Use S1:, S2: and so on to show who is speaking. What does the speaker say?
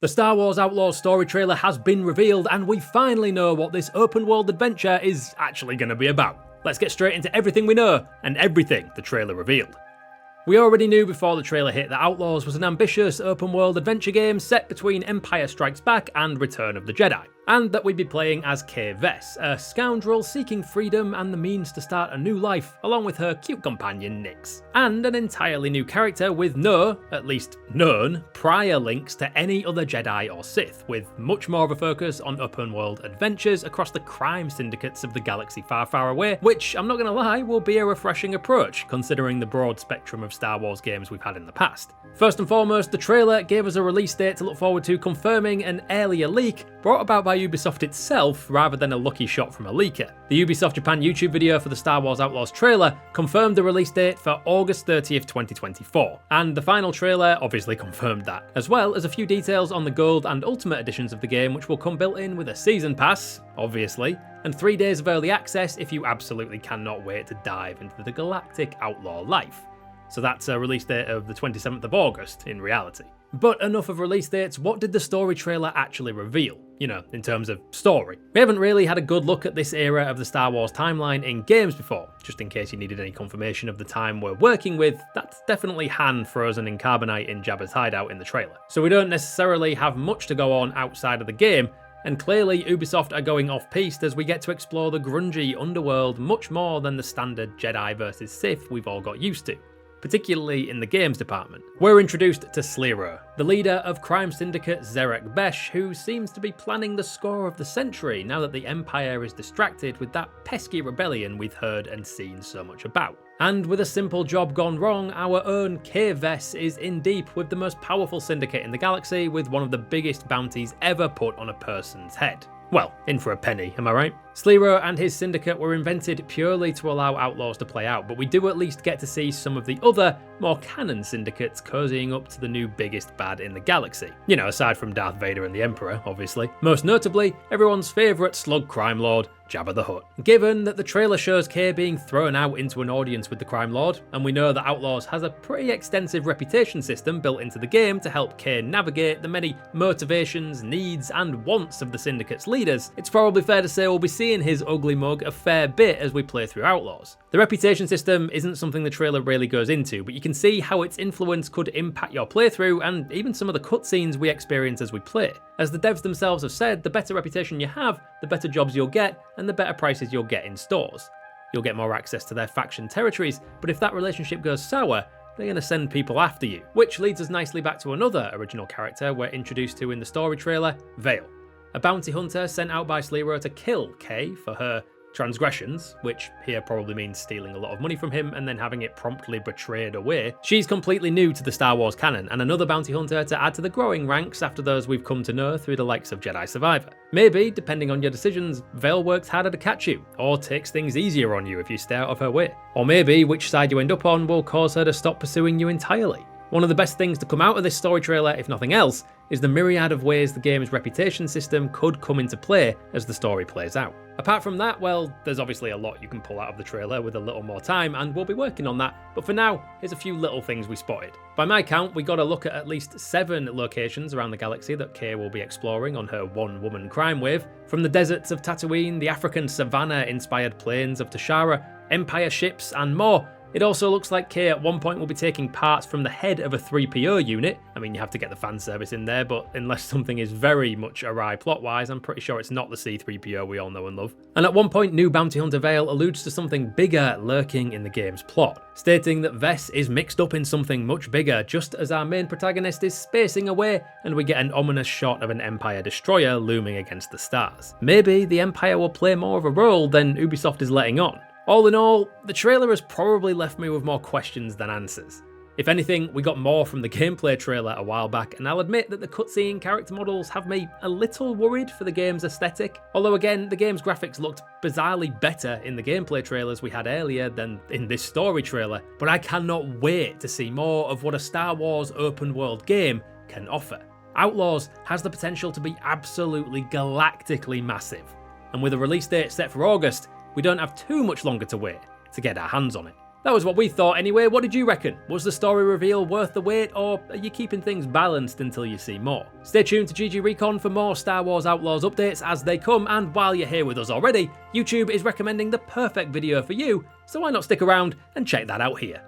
S1: The Star Wars Outlaws story trailer has been revealed, and we finally know what this open world adventure is actually going to be about. Let's get straight into everything we know, and everything the trailer revealed. We already knew before the trailer hit that Outlaws was an ambitious open world adventure game set between Empire Strikes Back and Return of the Jedi, and that we'd be playing as Kay Vess, a scoundrel seeking freedom and the means to start a new life, along with her cute companion Nyx. And an entirely new character with no, at least known, prior links to any other Jedi or Sith, with much more of a focus on open world adventures across the crime syndicates of the galaxy far, far away, which, I'm not gonna lie, will be a refreshing approach, considering the broad spectrum of Star Wars games we've had in the past. First and foremost, the trailer gave us a release date to look forward to, confirming an earlier leak brought about by Ubisoft itself rather than a lucky shot from a leaker. The Ubisoft Japan YouTube video for the Star Wars Outlaws trailer confirmed the release date for August 30th, 2024, and the final trailer obviously confirmed that, as well as a few details on the Gold and Ultimate editions of the game, which will come built in with a Season Pass, obviously, and 3 days of early access if you absolutely cannot wait to dive into the galactic outlaw life. So that's a release date of the 27th of August in reality. But enough of release dates, what did the story trailer actually reveal? You know, in terms of story. We haven't really had a good look at this era of the Star Wars timeline in games before. Just in case you needed any confirmation of the time we're working with, that's definitely Han frozen in carbonite in Jabba's hideout in the trailer. So we don't necessarily have much to go on outside of the game, and clearly Ubisoft are going off-piste as we get to explore the grungy underworld much more than the standard Jedi versus Sith we've all got used to, particularly in the games department. We're introduced to Slero, the leader of crime syndicate Zerek Besh, who seems to be planning the score of the century now that the Empire is distracted with that pesky rebellion we've heard and seen so much about. And with a simple job gone wrong, our own Kay Vess is in deep with the most powerful syndicate in the galaxy, with one of the biggest bounties ever put on a person's head. Well, in for a penny, am I right? Slero and his syndicate were invented purely to allow Outlaws to play out, but we do at least get to see some of the other, more canon syndicates cozying up to the new biggest bad in the galaxy. You know, aside from Darth Vader and the Emperor, obviously. Most notably, everyone's favourite slug crime lord, Jabba the Hutt. Given that the trailer shows Kay being thrown out into an audience with the crime lord, and we know that Outlaws has a pretty extensive reputation system built into the game to help Kay navigate the many motivations, needs, and wants of the syndicate's leaders, it's probably fair to say we'll be seeing his ugly mug a fair bit as we play through Outlaws. The reputation system isn't something the trailer really goes into, but you can see how its influence could impact your playthrough and even some of the cutscenes we experience as we play. As the devs themselves have said, the better reputation you have, the better jobs you'll get, and the better prices you'll get in stores. You'll get more access to their faction territories, but if that relationship goes sour, they're going to send people after you. Which leads us nicely back to another original character we're introduced to in the story trailer, Vale, a bounty hunter sent out by Slero to kill Kay for her transgressions, which here probably means stealing a lot of money from him and then having it promptly betrayed away. She's completely new to the Star Wars canon, and another bounty hunter to add to the growing ranks after those we've come to know through the likes of Jedi Survivor. Maybe, depending on your decisions, Vale works harder to catch you, or takes things easier on you if you stay out of her way. Or maybe which side you end up on will cause her to stop pursuing you entirely. One of the best things to come out of this story trailer, if nothing else, is the myriad of ways the game's reputation system could come into play as the story plays out. Apart from that, well, there's obviously a lot you can pull out of the trailer with a little more time, and we'll be working on that, but for now, here's a few little things we spotted. By my count, we got a look at least 7 locations around the galaxy that Kay will be exploring on her one-woman crime wave, from the deserts of Tatooine, the African savanna-inspired plains of Tashara, Empire ships, and more. It also looks like Kay at one point will be taking parts from the head of a 3PO unit. I mean, you have to get the fan service in there, but unless something is very much awry plot-wise, I'm pretty sure it's not the C-3PO we all know and love. And at one point, new bounty hunter Vale alludes to something bigger lurking in the game's plot, stating that Vess is mixed up in something much bigger just as our main protagonist is spacing away, and we get an ominous shot of an Empire destroyer looming against the stars. Maybe the Empire will play more of a role than Ubisoft is letting on. All in all, the trailer has probably left me with more questions than answers. If anything, we got more from the gameplay trailer a while back, and I'll admit that the cutscene character models have me a little worried for the game's aesthetic. Although again, the game's graphics looked bizarrely better in the gameplay trailers we had earlier than in this story trailer, but I cannot wait to see more of what a Star Wars open world game can offer. Outlaws has the potential to be absolutely galactically massive, and with a release date set for August, we don't have too much longer to wait to get our hands on it. That was what we thought anyway. What did you reckon? Was the story reveal worth the wait, or are you keeping things balanced until you see more? Stay tuned to GG Recon for more Star Wars Outlaws updates as they come, and while you're here with us already, YouTube is recommending the perfect video for you, so why not stick around and check that out here.